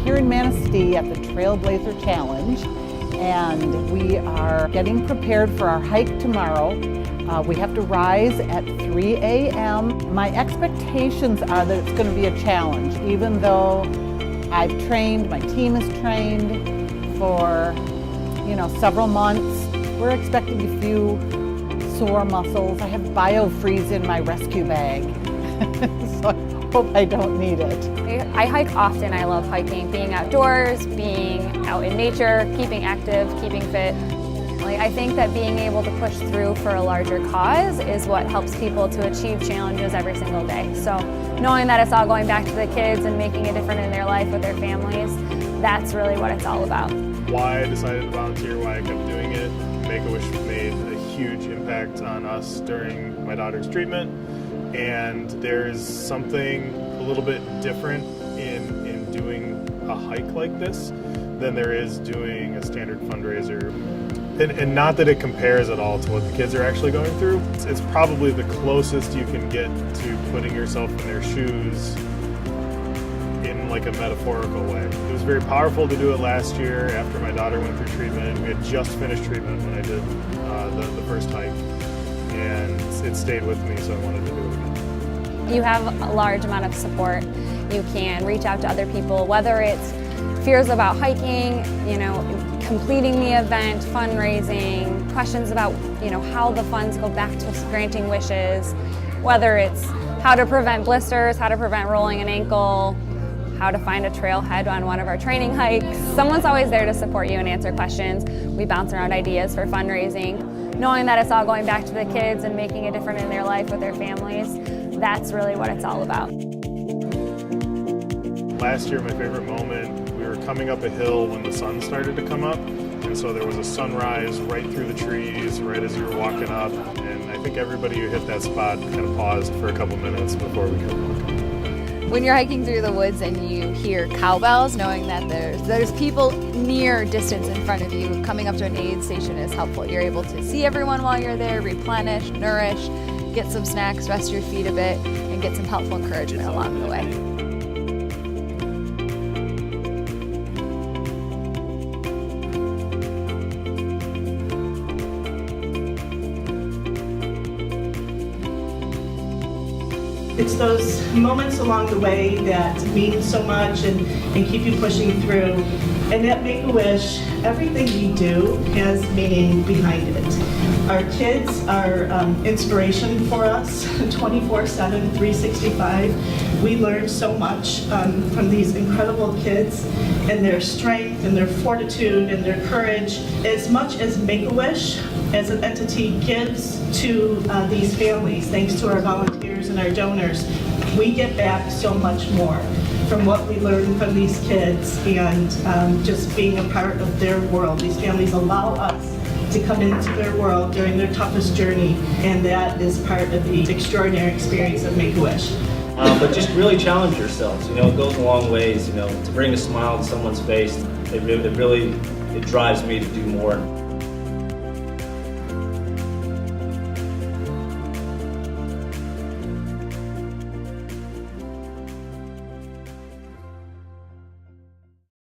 here in Manistee at the Trailblaze Challenge, and we are getting prepared for our hike tomorrow. We have to rise at 3 a.m. My expectations are that it's going to be a challenge, even though I've trained, my team is trained for, several months. We're expecting a few sore muscles. I have BioFreeze in my rescue bag, so I hope I don't need it. I hike often. I love hiking, being outdoors, being out in nature, keeping active, keeping fit. I think that being able to push through for a larger cause is what helps people to achieve challenges every single day. So knowing that it's all going back to the kids and making a difference in their life with their families, that's really what it's all about. Why I decided to volunteer, why I kept doing it, Make-A-Wish made a huge impact on us during my daughter's treatment, and there's something a little bit different in doing a hike like this than there is doing a standard fundraiser. And not that it compares at all to what the kids are actually going through. It's probably the closest you can get to putting yourself in their shoes in like a metaphorical way. It was very powerful to do it last year after my daughter went through treatment. We had just finished treatment when I did the first hike, and it stayed with me, so I wanted to do it again. You have a large amount of support. You can reach out to other people, whether it's fears about hiking, completing the event, fundraising, questions about, how the funds go back to granting wishes, whether it's how to prevent blisters, how to prevent rolling an ankle, how to find a trailhead on one of our training hikes. Someone's always there to support you and answer questions. We bounce around ideas for fundraising. Knowing that it's all going back to the kids and making a difference in their life with their families, that's really what it's all about. Last year, my favorite moment, we were coming up a hill when the sun started to come up, and so there was a sunrise right through the trees, right as you were walking up, and I think everybody who hit that spot kind of paused for a couple minutes before we kept walking. When you're hiking through the woods and you hear cowbells, knowing that there's people near distance in front of you, coming up to an aid station is helpful. You're able to see everyone while you're there, replenish, nourish, get some snacks, rest your feet a bit, and get some helpful encouragement along the way. It's those moments along the way that mean so much and keep you pushing through. And at Make-A-Wish, everything we do has meaning behind it. Our kids are inspiration for us 24/7, 365. We learn so much from these incredible kids and their strength and their fortitude and their courage. As much as Make-A-Wish as an entity gives to these families, thanks to our volunteers and our donors, we get back so much more from what we learn from these kids and just being a part of their world. These families allow us to come into their world during their toughest journey, and that is part of the extraordinary experience of Make-A-Wish. But just really challenge yourselves. It goes a long ways. To bring a smile to someone's face. It drives me to do more.